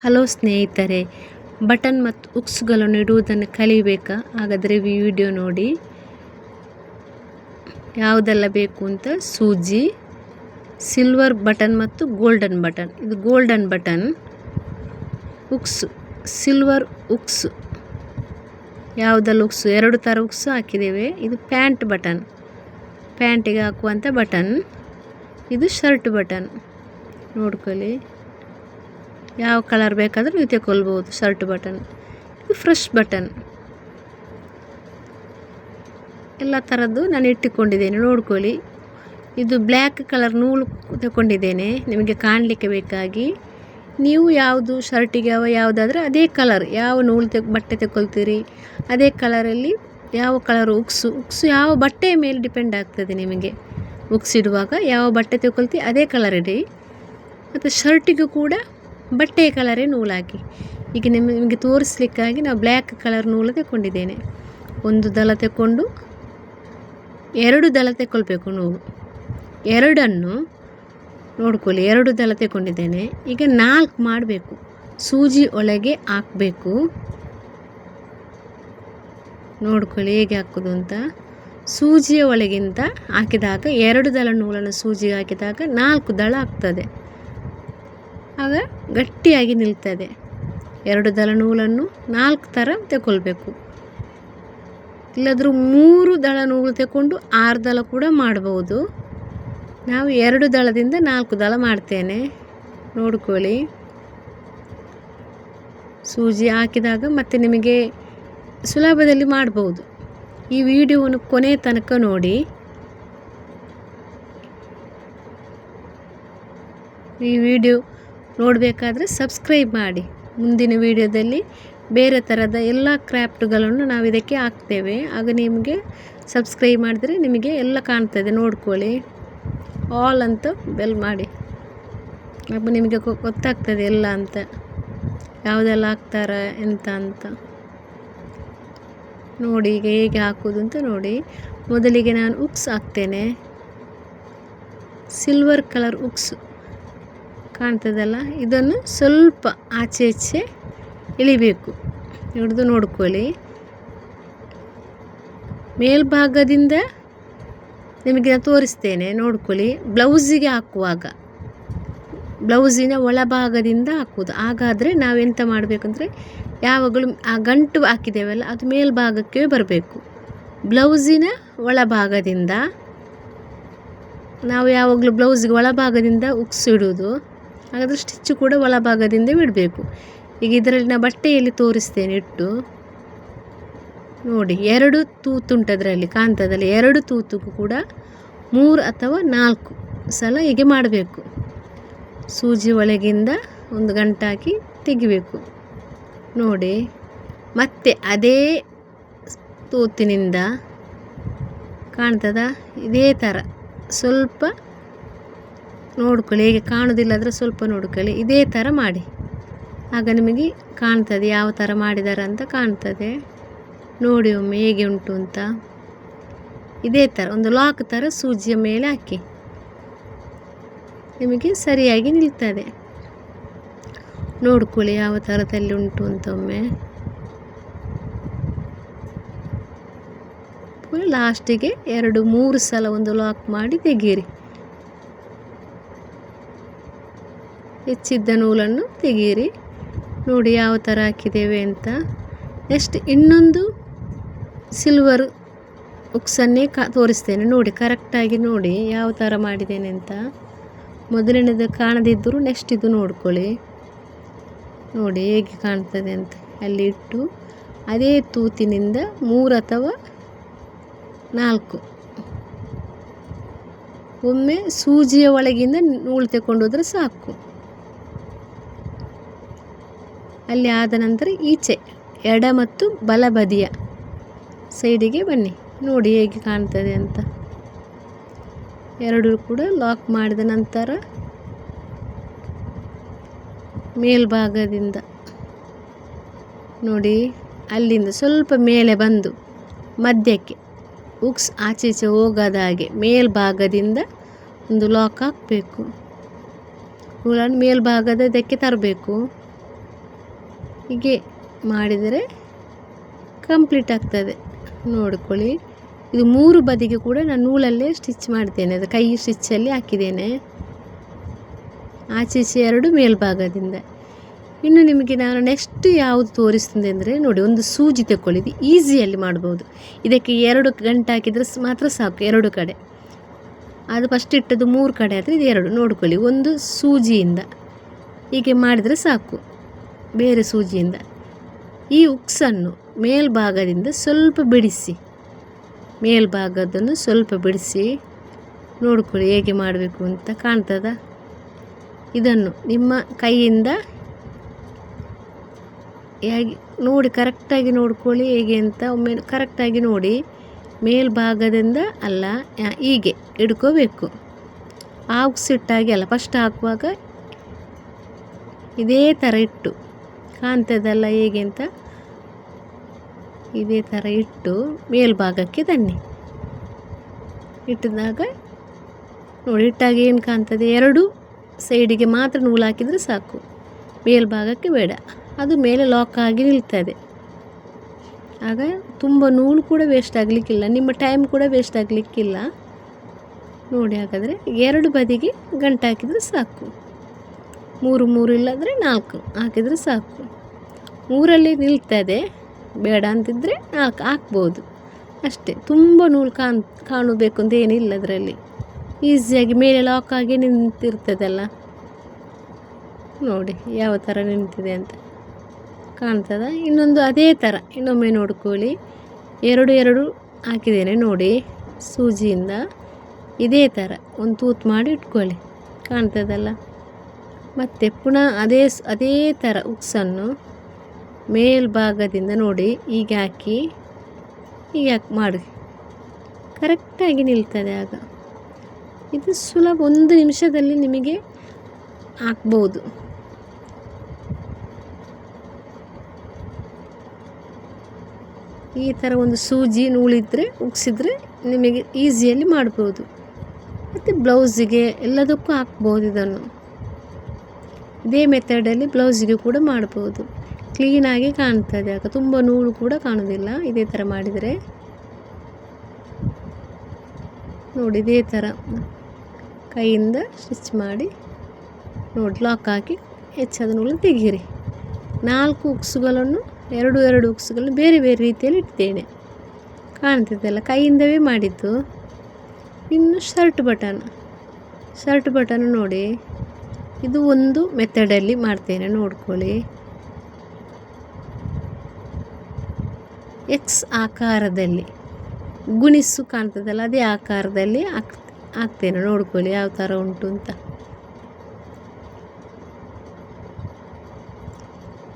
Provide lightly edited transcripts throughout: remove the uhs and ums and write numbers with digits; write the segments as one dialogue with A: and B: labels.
A: Hello ಸ್ನೇಹಿತರೆ, button ಮತ್ತು ಹುಕ್ಸ್ಗಳನ್ನು ಇಡುವುದನ್ನು ಕಲಿಬೇಕಾ? ಹಾಗಾದರೆ ವಿಡಿಯೋ ನೋಡಿ. ಯಾವುದೆಲ್ಲ ಬೇಕು ಅಂತ: ಸೂಜಿ, ಸಿಲ್ವರ್ ಬಟನ್ ಮತ್ತು ಗೋಲ್ಡನ್ ಬಟನ್. ಇದು golden button. Hooks, silver hooks. ಯಾವುದೆಲ್ಲ ಹುಕ್ಸ್? 2 ಥರ ಹುಕ್ಸ್ ಹಾಕಿದ್ದೇವೆ. ಇದು ಪ್ಯಾಂಟ್ ಬಟನ್, ಪ್ಯಾಂಟಿಗೆ ಹಾಕುವಂಥ ಬಟನ್. ಇದು ಶರ್ಟ್ ಬಟನ್. ನೋಡ್ಕೊಳ್ಳಿ, ಯಾವ ಕಲರ್ ಬೇಕಾದರೂ ನೀವು ತಗೊಳ್ಬೋದು. Shirt button. ಇದು ಫ್ರೆಶ್ ಬಟನ್. ಎಲ್ಲ ಥರದ್ದು ನಾನು ಇಟ್ಟುಕೊಂಡಿದ್ದೇನೆ, ನೋಡ್ಕೊಳ್ಳಿ. ಇದು ಬ್ಲ್ಯಾಕ್ ಕಲರ್ ನೂಲು ತಗೊಂಡಿದ್ದೇನೆ ನಿಮಗೆ ಕಾಣಲಿಕ್ಕೆ ಬೇಕಾಗಿ. ನೀವು ಯಾವುದು ಶರ್ಟಿಗೆ ಯಾವುದಾದ್ರೆ ಅದೇ ಕಲರ್, ಯಾವ ನೂಲು ಬಟ್ಟೆ ತಗೊಳ್ತೀರಿ ಅದೇ ಕಲರಲ್ಲಿ ಯಾವ ಕಲರ್ ಹುಕ್ಸು ಯಾವ ಬಟ್ಟೆಯ ಮೇಲೆ ಡಿಪೆಂಡ್ ಆಗ್ತದೆ. ನಿಮಗೆ ಹುಕ್ಸ್ ಇಡುವಾಗ ಯಾವ ಬಟ್ಟೆ ತಗೊಳ್ತೀವಿ ಅದೇ ಕಲರ್ ಇಡಿ. ಮತ್ತು ಶರ್ಟಿಗೂ ಕೂಡ ಬಟ್ಟೆಯ ಕಲರೇ ನೂಲು ಹಾಕಿ. ಈಗ ನಿಮಗೆ ತೋರಿಸ್ಲಿಕ್ಕಾಗಿ ನಾವು ಬ್ಲ್ಯಾಕ್ ಕಲರ್ ನೂಲು ತಗೊಂಡಿದ್ದೇನೆ. ಒಂದು ದಳ ತಗೊಂಡು 2 ದಳ ತಗೊಳ್ಬೇಕು ನೂಲು. 2 ನೋಡ್ಕೊಳ್ಳಿ, 2 ದಳ ತಗೊಂಡಿದ್ದೇನೆ. ಈಗ 4 ಮಾಡಬೇಕು. ಸೂಜಿ ಒಳಗೆ ಹಾಕಬೇಕು. ನೋಡ್ಕೊಳ್ಳಿ ಹೇಗೆ ಹಾಕೋದು ಅಂತ. ಸೂಜಿಯ ಒಳಗಿಂದ ಹಾಕಿದಾಗ 2 ದಳ ನೂಲನ್ನು ಸೂಜಿಗೆ ಹಾಕಿದಾಗ 4 ದಳ ಆಗ್ತದೆ. ಆಗ ಗಟ್ಟಿಯಾಗಿ ನಿಲ್ತದೆ. 2 ದಳ ನೂಲನ್ನು 4 ಥರ ತಗೊಳ್ಬೇಕು. ಇಲ್ಲಾದರೂ 3 ದಳ ನೂಲು ತಗೊಂಡು 6 ದಳ ಕೂಡ ಮಾಡ್ಬೋದು. ನಾವು 2 ದಳದಿಂದ 4 ದಳ ಮಾಡ್ತೇನೆ. ನೋಡ್ಕೊಳ್ಳಿ, ಸೂಜಿ ಹಾಕಿದಾಗ ಮತ್ತೆ ನಿಮಗೆ ಸುಲಭದಲ್ಲಿ ಮಾಡ್ಬೋದು. ಈ ವಿಡಿಯೋವನ್ನು ಕೊನೆ ತನಕ ನೋಡಿ. ಈ ವಿಡಿಯೋ ನೋಡಬೇಕಾದ್ರೆ ಸಬ್ಸ್ಕ್ರೈಬ್ ಮಾಡಿ. ಮುಂದಿನ ವಿಡಿಯೋದಲ್ಲಿ ಬೇರೆ ಥರದ ಎಲ್ಲ ಕ್ರಾಫ್ಟ್ಗಳನ್ನು ನಾವು ಇದಕ್ಕೆ ಹಾಕ್ತೇವೆ. ಆಗ ನಿಮಗೆ ಸಬ್ಸ್ಕ್ರೈಬ್ ಮಾಡಿದರೆ ನಿಮಗೆ ಎಲ್ಲ ಕಾಣ್ತದೆ. ನೋಡ್ಕೊಳ್ಳಿ, ಆಲ್ ಅಂತ ಬೆಲ್ ಮಾಡಿ. ಆಗ ನಿಮಗೆ ಗೊತ್ತಾಗ್ತದೆ ಎಲ್ಲ ಅಂತ, ಯಾವುದೆಲ್ಲ ಹಾಕ್ತಾರೆ ಎಂತ ಅಂತ ನೋಡಿ. ಈಗ ಹೇಗೆ ಹಾಕೋದು ಅಂತ ನೋಡಿ. ಮೊದಲಿಗೆ ನಾನು ಹುಕ್ಸ್ ಹಾಕ್ತೇನೆ. ಸಿಲ್ವರ್ ಕಲರ್ ಹುಕ್ಸ್ ಕಾಣ್ತದಲ್ಲ, ಇದನ್ನು ಸ್ವಲ್ಪ ಆಚೆ ಈಚೆ ಇಳಿಬೇಕು. ಹಿಡಿದು ನೋಡ್ಕೊಳ್ಳಿ. ಮೇಲ್ಭಾಗದಿಂದ ನಿಮಗೆ ನಾನು ತೋರಿಸ್ತೇನೆ, ನೋಡ್ಕೊಳ್ಳಿ. ಬ್ಲೌಸಿಗೆ ಹಾಕುವಾಗ ಬ್ಲೌಸಿನ ಒಳಭಾಗದಿಂದ ಹಾಕುವುದು. ಹಾಗಾದರೆ ನಾವೆಂತ ಮಾಡಬೇಕಂದ್ರೆ, ಯಾವಾಗಲೂ ಆ ಗಂಟು ಹಾಕಿದ್ದೇವಲ್ಲ ಅದು ಮೇಲ್ಭಾಗಕ್ಕೆ ಬರಬೇಕು. ಬ್ಲೌಸಿನ ಒಳಭಾಗದಿಂದ ನಾವು ಯಾವಾಗಲೂ ಬ್ಲೌಸಿಗೆ ಒಳಭಾಗದಿಂದ ಹುಕ್ಸ್ ಇಡುವುದು. ಹಾಗಾದರೆ ಸ್ಟಿಚ್ಚು ಕೂಡ ಒಳಭಾಗದಿಂದ ಬಿಡಬೇಕು. ಈಗ ಇದರಲ್ಲಿ ನಾನು ಬಟ್ಟೆಯಲ್ಲಿ ತೋರಿಸ್ತೇನೆ ಇಟ್ಟು ನೋಡಿ. 2 ತೂತುಂಟದರಲ್ಲಿ ಕಾಣ್ತದಲ್ಲ, 2 ತೂತುಗೂ ಕೂಡ 3 ಅಥವಾ 4 ಸಲ ಹೀಗೆ ಮಾಡಬೇಕು. ಸೂಜಿ ಒಳಗಿಂದ ಒಂದು ಗಂಟು ಹಾಕಿ ತೆಗಿಬೇಕು. ನೋಡಿ, ಮತ್ತೆ ಅದೇ ತೂತಿನಿಂದ ಕಾಣ್ತದ ಇದೇ ಥರ ಸ್ವಲ್ಪ ನೋಡ್ಕೊಳ್ಳಿ. ಹೇಗೆ ಕಾಣೋದಿಲ್ಲಾದರೆ ಸ್ವಲ್ಪ ನೋಡ್ಕೊಳ್ಳಿ. ಇದೇ ಥರ ಮಾಡಿ, ಆಗ ನಿಮಗೆ ಕಾಣ್ತದೆ ಯಾವ ಥರ ಮಾಡಿದ್ದಾರೆ ಅಂತ ಕಾಣ್ತದೆ. ನೋಡಿ ಒಮ್ಮೆ ಹೇಗೆ ಉಂಟು ಅಂತ. ಇದೇ ಥರ ಒಂದು ಲಾಕ್ ಥರ ಸೂಜಿಯ ಮೇಲೆ ಹಾಕಿ, ನಿಮಗೆ ಸರಿಯಾಗಿ ನಿಲ್ತದೆ. ನೋಡ್ಕೊಳ್ಳಿ ಯಾವ ಥರದಲ್ಲಿ ಉಂಟು ಅಂತ ಒಮ್ಮೆ. ಲಾಸ್ಟಿಗೆ 2-3 ಸಲ ಒಂದು ಲಾಕ್ ಮಾಡಿ ತೆಗೀರಿ. ಹೆಚ್ಚಿದ್ದ ನೂಲನ್ನು ತೆಗೀರಿ. ನೋಡಿ ಯಾವ ಥರ ಹಾಕಿದ್ದೇವೆ ಅಂತ. ನೆಕ್ಸ್ಟ್ ಇನ್ನೊಂದು ಸಿಲ್ವರ್ ಹುಕ್ಸನ್ನೇ ತೋರಿಸ್ತೇನೆ. ನೋಡಿ, ಕರೆಕ್ಟಾಗಿ ನೋಡಿ ಯಾವ ಥರ ಮಾಡಿದ್ದೇನೆ ಅಂತ. ಮೊದಲನೇದು ಕಾಣದಿದ್ದರೂ ನೆಕ್ಸ್ಟ್ ಇದು ನೋಡ್ಕೊಳ್ಳಿ. ನೋಡಿ ಹೇಗೆ ಕಾಣ್ತದೆ ಅಂತ. ಅಲ್ಲಿ ಇಟ್ಟು ಅದೇ ತೂತಿನಿಂದ 3 ಅಥವಾ 4 ಒಮ್ಮೆ ಸೂಜಿಯ ಒಳಗಿಂದ ನೂಲು ತಗೊಂಡು ಹೋದರೆ ಸಾಕು. ಅಲ್ಲಿ ಆದ ನಂತರ ಈಚೆ ಎಡ ಮತ್ತು ಬಲ ಬದಿಯ ಸೈಡಿಗೆ ಬನ್ನಿ. ನೋಡಿ ಹೇಗೆ ಕಾಣ್ತದೆ ಅಂತ. 2 ಕೂಡ ಲಾಕ್ ಮಾಡಿದ ನಂತರ ಮೇಲ್ಭಾಗದಿಂದ ನೋಡಿ, ಅಲ್ಲಿಂದ ಸ್ವಲ್ಪ ಮೇಲೆ ಬಂದು ಮಧ್ಯಕ್ಕೆ ಹುಕ್ಸ್ ಆಚೆ ಈಚೆ ಹೋಗದ ಹಾಗೆ ಮೇಲ್ಭಾಗದಿಂದ ಒಂದು ಲಾಕ್ ಹಾಕಬೇಕು. ನೂಲನ್ನು ಮೇಲ್ಭಾಗದಕ್ಕೆ ತರಬೇಕು. ಹೀಗೆ ಮಾಡಿದರೆ ಕಂಪ್ಲೀಟ್ ಆಗ್ತದೆ. ನೋಡಿಕೊಳ್ಳಿ, ಇದು 3 ಬದಿಗೆ ಕೂಡ ನಾನು ನೂಲಲ್ಲೇ ಸ್ಟಿಚ್ ಮಾಡ್ತೇನೆ. ಅದು ಕೈ ಸ್ಟಿಚ್ಚಲ್ಲಿ ಹಾಕಿದ್ದೇನೆ, ಆಚೆ ಈಚೆ 2 ಮೇಲ್ಭಾಗದಿಂದ. ಇನ್ನು ನಿಮಗೆ ನಾನು ನೆಕ್ಸ್ಟ್ ಯಾವುದು ತೋರಿಸ್ತದೆ ಅಂದರೆ, ನೋಡಿ, ಒಂದು ಸೂಜಿ ತಗೊಳ್ಳಿ. ಇದು ಈಸಿಯಲ್ಲಿ ಮಾಡ್ಬೋದು. ಇದಕ್ಕೆ 2 ಗಂಟೆ ಹಾಕಿದರೆ ಮಾತ್ರ ಸಾಕು, 2 ಕಡೆ. ಅದು ಫಸ್ಟ್ ಇಟ್ಟದ್ದು 3 ಕಡೆ ಆದರೆ ಇದು 2. ನೋಡ್ಕೊಳ್ಳಿ, ಒಂದು ಸೂಜಿಯಿಂದ ಹೀಗೆ ಮಾಡಿದರೆ ಸಾಕು, ಬೇರೆ ಸೂಜಿಯಿಂದ. ಈ ಉಕ್ಸನ್ನು ಮೇಲ್ಭಾಗದಿಂದ ಸ್ವಲ್ಪ ಬಿಡಿಸಿ, ಮೇಲ್ಭಾಗದನ್ನು ಸ್ವಲ್ಪ ಬಿಡಿಸಿ. ನೋಡ್ಕೊಳ್ಳಿ ಹೇಗೆ ಮಾಡಬೇಕು ಅಂತ ಕಾಣ್ತದ. ಇದನ್ನು ನಿಮ್ಮ ಕೈಯಿಂದ ಹೇಗೆ ನೋಡಿ, ಕರೆಕ್ಟಾಗಿ ನೋಡ್ಕೊಳ್ಳಿ ಹೇಗೆ ಅಂತ. ಒಮ್ಮೆ ಕರೆಕ್ಟಾಗಿ ನೋಡಿ, ಮೇಲ್ಭಾಗದಿಂದ ಅಲ್ಲ, ಹೀಗೆ ಹಿಡ್ಕೋಬೇಕು. ಆ ಉಕ್ಸಿಟ್ಟಾಗಿ ಅಲ್ಲ, ಫಸ್ಟ್ ಹಾಕುವಾಗ ಇದೇ ಥರ ಇಟ್ಟು, ಕಾಣ್ತದಲ್ಲ ಹೇಗೆ ಅಂತ, ಇದೇ ಥರ ಇಟ್ಟು ಮೇಲ್ಭಾಗಕ್ಕೆ ತನ್ನಿ. ಇಟ್ಟಿದಾಗ ನೋಡಿ, ಇಟ್ಟಾಗ ಏನು ಕಾಣ್ತದೆ, 2 ಸೈಡಿಗೆ ಮಾತ್ರ ನೂಲು ಹಾಕಿದರೆ ಸಾಕು, ಮೇಲ್ಭಾಗಕ್ಕೆ ಬೇಡ. ಅದು ಮೇಲೆ ಲಾಕ್ ಆಗಿ ನಿಲ್ತದೆ. ಆಗ ತುಂಬ ನೂಲು ಕೂಡ ವೇಸ್ಟ್ ಆಗಲಿಕ್ಕಿಲ್ಲ, ನಿಮ್ಮ ಟೈಮ್ ಕೂಡ ವೇಸ್ಟ್ ಆಗಲಿಕ್ಕಿಲ್ಲ. ನೋಡಿ, ಹಾಗಾದರೆ 2 ಬದಿಗೆ ಗಂಟು ಹಾಕಿದರೆ ಸಾಕು. 3 ಇಲ್ಲದ್ರೆ 4 ಹಾಕಿದರೆ ಸಾಕು. 3ಅಲ್ಲಿ ನಿಲ್ತದೆ, ಬೇಡ ಅಂತಿದ್ದರೆ 4 ಹಾಕ್ಬೋದು ಅಷ್ಟೇ. ತುಂಬ ನೂಲು ಕಾಣಬೇಕು ಅಂತ ಏನಿಲ್ಲ ಅದರಲ್ಲಿ. ಈಸಿಯಾಗಿ ಮೇಲೆ ಲಾಕ್ ಆಗಿ ನಿಂತಿರ್ತದಲ್ಲ. ನೋಡಿ ಯಾವ ಥರ ನಿಂತಿದೆ ಅಂತ ಕಾಣ್ತದ. ಇನ್ನೊಂದು ಅದೇ ಥರ ಇನ್ನೊಮ್ಮೆ ನೋಡ್ಕೊಳ್ಳಿ. 2 ಹಾಕಿದ್ದೇನೆ ನೋಡಿ, ಸೂಜಿಯಿಂದ ಇದೇ ಥರ ಒಂದು ತೂತು ಮಾಡಿ ಇಟ್ಕೊಳ್ಳಿ, ಕಾಣ್ತದಲ್ಲ. ಮತ್ತು ಪುನಃ ಅದೇ ಥರ ಉಕ್ಸನ್ನು ಮೇಲ್ಭಾಗದಿಂದ ನೋಡಿ ಹೀಗೆ ಹಾಕಿ, ಹೀಗೆ ಮಾಡಿ, ಕರೆಕ್ಟಾಗಿ ನಿಲ್ತದೆ. ಆಗ ಇದು ಸುಲಭ, 1 ನಿಮಿಷದಲ್ಲಿ ನಿಮಗೆ ಹಾಕ್ಬೋದು. ಈ ಥರ ಒಂದು ಸೂಜಿ ನೂಲಿದ್ರೆ ಉಕ್ಸಿದ್ರೆ ನಿಮಗೆ ಈಸಿಯಲ್ಲಿ ಮಾಡ್ಬೋದು. ಮತ್ತು ಬ್ಲೌಸಿಗೆ ಎಲ್ಲದಕ್ಕೂ ಹಾಕ್ಬೋದು. ಇದನ್ನು ಇದೇ ಮೆಥಡಲ್ಲಿ ಬ್ಲೌಸಿಗೆ ಕೂಡ ಮಾಡ್ಬೋದು. ಕ್ಲೀನಾಗಿ ಕಾಣ್ತದೆ, ಆಗ ತುಂಬ ನೂಲು ಕೂಡ ಕಾಣೋದಿಲ್ಲ ಇದೇ ಥರ ಮಾಡಿದರೆ. ನೋಡಿ, ಇದೇ ಥರ ಕೈಯಿಂದ ಸ್ಟಿಚ್ ಮಾಡಿ ನೋಡಿ, ಲಾಕ್ ಹಾಕಿ ಹೆಚ್ಚಾದ ನೂಲು ತೆಗೀರಿ. 4 ಉಕ್ಸುಗಳನ್ನು 2 ಉಕ್ಸುಗಳನ್ನು ಬೇರೆ ಬೇರೆ ರೀತಿಯಲ್ಲಿ ಇಡ್ತೇನೆ, ಕಾಣ್ತಿದ್ದೆಲ್ಲ, ಕೈಯಿಂದವೇ ಮಾಡಿದ್ದು. ಇನ್ನು ಶರ್ಟ್ ಬಟನ್ ನೋಡಿ, ಇದು ಒಂದು ಮೆಥಡಲ್ಲಿ ಮಾಡ್ತೇನೆ, ನೋಡ್ಕೊಳ್ಳಿ. ಎಕ್ಸ್ ಆಕಾರದಲ್ಲಿ ಗುಣಿಸು ಕಾಣ್ತದಲ್ಲ, ಅದೇ ಆಕಾರದಲ್ಲಿ ಹಾಕ್ತೇನೆ. ನೋಡ್ಕೊಳ್ಳಿ ಯಾವ ಥರ ಉಂಟು ಅಂತ.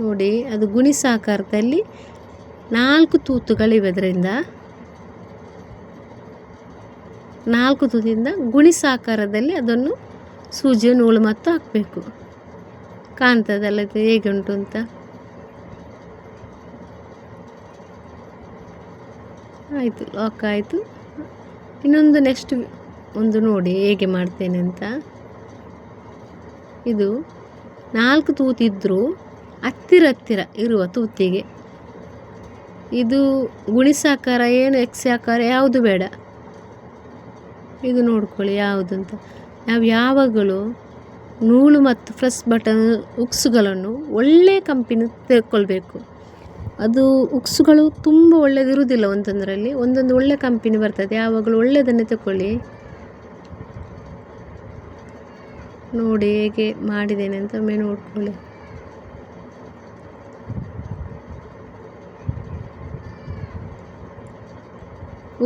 A: ನೋಡಿ, ಅದು ಗುಣಿಸು ಆಕಾರದಲ್ಲಿ 4 ತೂತುಗಳಿವೆ. ಅದರಿಂದ 4 ತೂತಿಂದ ಗುಣಿಸು ಆಕಾರದಲ್ಲಿ ಅದನ್ನು ಸೂಜಿಯ ನೂಲು ಮತ್ತು ಹಾಕಬೇಕು. ಕಾಣ್ತದಲ್ಲ ಇದು ಹೇಗೆ ಉಂಟು ಅಂತ. ಆಯಿತು, ಲಾಕ್ ಆಯಿತು. ಇನ್ನೊಂದು ನೆಕ್ಸ್ಟ್ ಒಂದು ನೋಡಿ ಹೇಗೆ ಮಾಡ್ತೇನೆ ಅಂತ. ಇದು 4 ತೂತಿದ್ದರೂ ಹತ್ತಿರ ಇರುವ ತೂತಿಗೆ ಇದು ಗುಣಿಸಾಕಾರ, ಏನು ಎಕ್ಸ್ ಆಕಾರ ಯಾವುದು ಬೇಡ. ಇದು ನೋಡ್ಕೊಳ್ಳಿ ಯಾವುದು ಅಂತ. ನಾವು ಯಾವಾಗಲೂ ನೂಲು ಮತ್ತು ಪ್ರೆಸ್ ಬಟನ್ ಉಕ್ಸುಗಳನ್ನು ಒಳ್ಳೆಯ ಕಂಪನಿ ತೆಗೆದುಕೊಳ್ಬೇಕು. ಅದು ಉಕ್ಸುಗಳು ತುಂಬ ಒಳ್ಳೆಯದಿರುವುದಿಲ್ಲ ಒಂದೊಂದರಲ್ಲಿ, ಒಂದೊಂದು ಒಳ್ಳೆ ಕಂಪನಿ ಬರ್ತದೆ. ಯಾವಾಗಲೂ ಒಳ್ಳೆಯದನ್ನೇ ತಗೊಳ್ಳಿ. ನೋಡಿ ಹೇಗೆ ಮಾಡಿದ್ದೇನೆ ಅಂತ ಒಮ್ಮೆ ನೋಡ್ಕೊಳ್ಳಿ.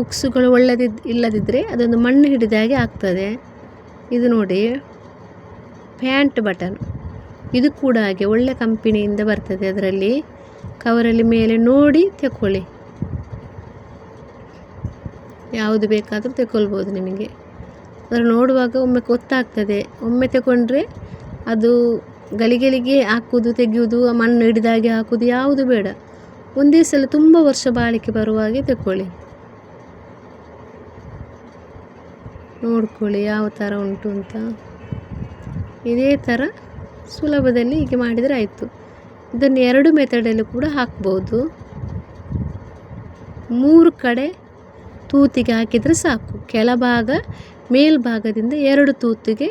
A: ಉಕ್ಸುಗಳು ಇಲ್ಲದಿದ್ದರೆ ಅದೊಂದು ಮಣ್ಣು ಹಿಡಿದ ಹಾಗೆ ಆಗ್ತದೆ. ಇದು ನೋಡಿ ಪ್ಯಾಂಟ್ ಬಟನ್, ಇದು ಕೂಡ ಹಾಗೆ ಒಳ್ಳೆ ಕಂಪನಿಯಿಂದ ಬರ್ತದೆ. ಅದರಲ್ಲಿ ಕವರಲ್ಲಿ ಮೇಲೆ ನೋಡಿ ತಗೊಳ್ಳಿ, ಯಾವುದು ಬೇಕಾದರೂ ತಗೊಳ್ಬೋದು ನಿಮಗೆ. ಅದರ ನೋಡುವಾಗ ಒಮ್ಮೆ ಗೊತ್ತಾಗ್ತದೆ. ಒಮ್ಮೆ ತಗೊಂಡ್ರೆ ಅದು ಗಲಿಗೆಲಿಗೆ ಹಾಕುವುದು ತೆಗೆಯುವುದು, ಮಣ್ಣು ಹಿಡಿದಾಗೆ ಹಾಕುವುದು ಯಾವುದು ಬೇಡ. ಒಂದೇ ಸಲ ತುಂಬ ವರ್ಷ ಬಾಳಿಕೆ ಬರುವಾಗೆ ತಗೊಳ್ಳಿ. ನೋಡ್ಕೊಳ್ಳಿ ಯಾವ ಥರ ಉಂಟು ಅಂತ. ಇದೇ ಥರ ಸುಲಭದಲ್ಲಿ ಹೀಗೆ ಮಾಡಿದರೆ ಆಯಿತು. ಇದನ್ನು 2 ಮೆಥಡಲ್ಲಿ ಕೂಡ ಹಾಕ್ಬೋದು. 3 ಕಡೆ ತೂತಿಗೆ ಹಾಕಿದರೆ ಸಾಕು. ಕೆಳಭಾಗ ಮೇಲ್ಭಾಗದಿಂದ 2 ತೂತಿಗೆ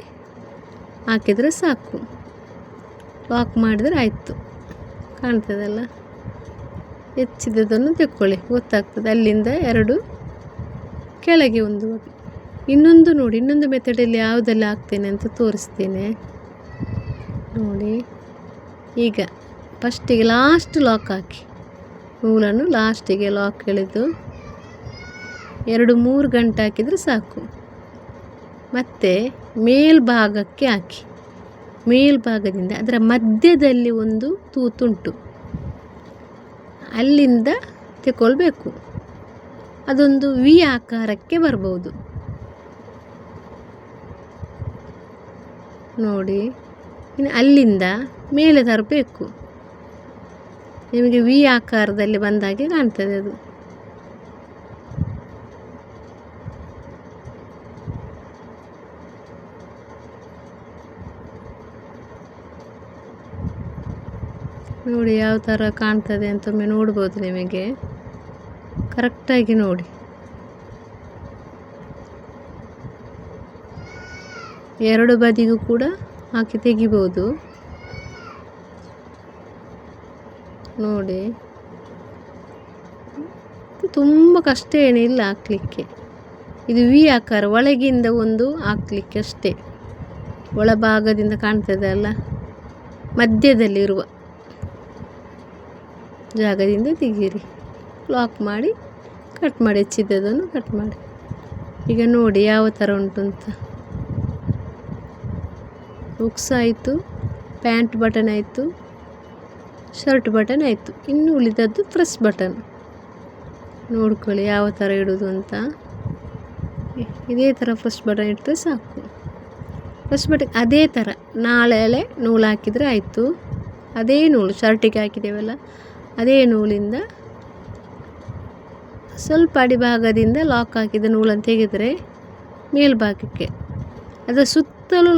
A: ಹಾಕಿದರೆ ಸಾಕು. ಲಾಕ್ ಮಾಡಿದರೆ ಆಯಿತು. ಕಾಣ್ತದಲ್ಲ, ಹೆಚ್ಚಿದ್ದದನ್ನು ತೆಕ್ಕೊಳ್ಳಿ, ಗೊತ್ತಾಗ್ತದೆ. ಅಲ್ಲಿಂದ 2 ಕೆಳಗೆ ಒಂದು ಬಗೆ. ಇನ್ನೊಂದು ನೋಡಿ, ಇನ್ನೊಂದು ಮೆಥಡಲ್ಲಿ ಯಾವುದೆಲ್ಲ ಹಾಕ್ತೇನೆ ಅಂತ ತೋರಿಸ್ತೇನೆ ನೋಡಿ. ಈಗ ಫಸ್ಟಿಗೆ ಲಾಸ್ಟ್ ಲಾಕ್ ಹಾಕಿ, ನೂಲನ್ನು ಲಾಸ್ಟಿಗೆ ಲಾಕ್ ಎಳೆದು 2-3 ಗಂಟೆ ಹಾಕಿದರೆ ಸಾಕು. ಮತ್ತು ಮೇಲ್ಭಾಗಕ್ಕೆ ಹಾಕಿ, ಮೇಲ್ಭಾಗದಿಂದ ಅದರ ಮಧ್ಯದಲ್ಲಿ ಒಂದು ತೂತುಂಟು, ಅಲ್ಲಿಂದ ತಗೊಳ್ಬೇಕು. ಅದೊಂದು ವಿ ಆಕಾರಕ್ಕೆ ಬರ್ಬೋದು ನೋಡಿ. ಇನ್ನು ಅಲ್ಲಿಂದ ಮೇಲೆ ತರಬೇಕು. ನಿಮಗೆ ವಿ ಆಕಾರದಲ್ಲಿ ಬಂದಾಗೆ ಕಾಣ್ತದೆ ಅದು. ನೋಡಿ ಯಾವ ಥರ ಕಾಣ್ತದೆ ಅಂತ ಒಮ್ಮೆ ನೋಡ್ಬೋದು. ನಿಮಗೆ ಕರೆಕ್ಟಾಗಿ ನೋಡಿ. 2 ಬದಿಗೂ ಕೂಡ ಹಾಕಿ ತೆಗಿಬೋದು ನೋಡಿ. ತುಂಬ ಕಷ್ಟ ಏನಿಲ್ಲ ಹಾಕಲಿಕ್ಕೆ. ಇದು ವಿ ಆಕಾರ, ಒಳಗಿಂದ ಒಂದು ಹಾಕಲಿಕ್ಕೆ ಅಷ್ಟೇ. ಒಳಭಾಗದಿಂದ ಕಾಣ್ತದೆ ಅಲ್ಲ, ಮಧ್ಯದಲ್ಲಿರುವ ಜಾಗದಿಂದ ತೆಗೀರಿ. ಲಾಕ್ ಮಾಡಿ ಕಟ್ ಮಾಡಿ, ಹೆಚ್ಚಿದ್ದದನ್ನು ಕಟ್ ಮಾಡಿ. ಈಗ ನೋಡಿ ಯಾವ ಥರ ಉಂಟು ಅಂತ. ಹುಕ್ಸ್ ಆಯಿತು, ಪ್ಯಾಂಟ್ ಬಟನ್ ಆಯಿತು, ಶರ್ಟ್ ಬಟನ್ ಆಯಿತು. ಇನ್ನು ಉಳಿದದ್ದು ಪ್ರೆಸ್ ಬಟನ್. ನೋಡ್ಕೊಳ್ಳಿ ಯಾವ ಥರ ಇಡೋದು ಅಂತ. ಇದೇ ಥರ ಪ್ರೆಸ್ ಬಟನ್ ಇಟ್ಟರೆ ಸಾಕು. ಪ್ರೆಸ್ ಬಟನ್ ಅದೇ ಥರ ನಾಳೆ ನೂಲು ಹಾಕಿದರೆ ಆಯಿತು. ಅದೇ ನೂಲು ಶರ್ಟಿಗೆ ಹಾಕಿದ್ದೇವಲ್ಲ, ಅದೇ ನೂಲಿಂದ ಸ್ವಲ್ಪ ಅಡಿಭಾಗದಿಂದ ಲಾಕ್ ಹಾಕಿದ ನೂಲನ್ನು ತೆಗೆದರೆ ಮೇಲ್ಭಾಗಕ್ಕೆ ಅದರ ಸುತ್ತಲೂ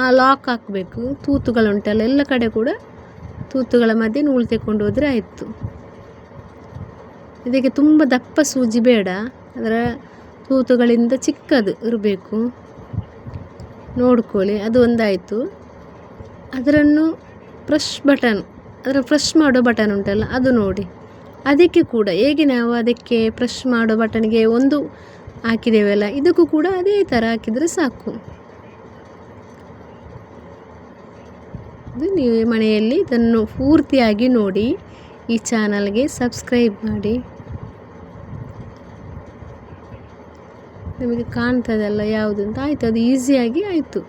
A: ಆ ಲಾಕ್ ಹಾಕಬೇಕು. ತೂತುಗಳುಂಟಲ್ಲ, ಎಲ್ಲ ಕಡೆ ಕೂಡ ತೂತುಗಳ ಮಧ್ಯೆ ನೂಲು ತೆಕ್ಕೊಂಡು ಹೋದರೆ ಆಯಿತು. ಇದಕ್ಕೆ ತುಂಬ ದಪ್ಪ ಸೂಜಿ ಬೇಡ, ಅದರ ತೂತುಗಳಿಂದ ಚಿಕ್ಕದು ಇರಬೇಕು. ನೋಡ್ಕೊಳ್ಳಿ, ಅದು ಒಂದಾಯಿತು. ಅದನ್ನು ಪ್ರೆಸ್ ಬಟನ್, ಅದರ ಪ್ರೆಸ್ ಮಾಡೋ ಬಟನ್ ಉಂಟಲ್ಲ, ಅದು ನೋಡಿ. ಅದಕ್ಕೆ ಕೂಡ ಹೇಗೆ ನಾವು ಅದಕ್ಕೆ ಪ್ರೆಸ್ ಮಾಡೋ ಬಟನ್ಗೆ ಒಂದು ಹಾಕಿದ್ದೇವಲ್ಲ, ಇದಕ್ಕೂ ಕೂಡ ಅದೇ ಥರ ಹಾಕಿದರೆ ಸಾಕು. ಇದು ನೀವು ಮನೆಯಲ್ಲಿ ಇದನ್ನು ಪೂರ್ತಿಯಾಗಿ ನೋಡಿ. ಈ ಚಾನಲ್ಗೆ ಸಬ್ಸ್ಕ್ರೈಬ್ ಮಾಡಿ. ನಿಮಗೆ ಕಾಣ್ತದಲ್ಲ ಯಾವುದು ಅಂತ. ಆಯಿತು, ಅದು ಈಸಿಯಾಗಿ ಆಯಿತು.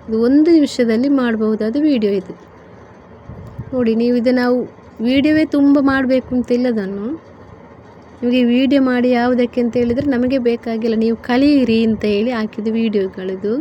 A: ಇದು 1 ನಿಮಿಷದಲ್ಲಿ ಮಾಡಬಹುದಾದ ವಿಡಿಯೋ ಇದು ನೋಡಿ. ನೀವು ಇದು ನಾವು ವಿಡಿಯೋವೇ ತುಂಬ ಮಾಡಬೇಕು ಅಂತಿಲ್ಲದನ್ನು, ನಿಮಗೆ ವಿಡಿಯೋ ಮಾಡಿ ಯಾವುದಕ್ಕೆ ಅಂತ ಹೇಳಿದರೆ ನಮಗೆ ಬೇಕಾಗಿಲ್ಲ, ನೀವು ಕಲಿಯಿರಿ ಅಂತ ಹೇಳಿ ಹಾಕಿದ ವಿಡಿಯೋಗಳಿದು.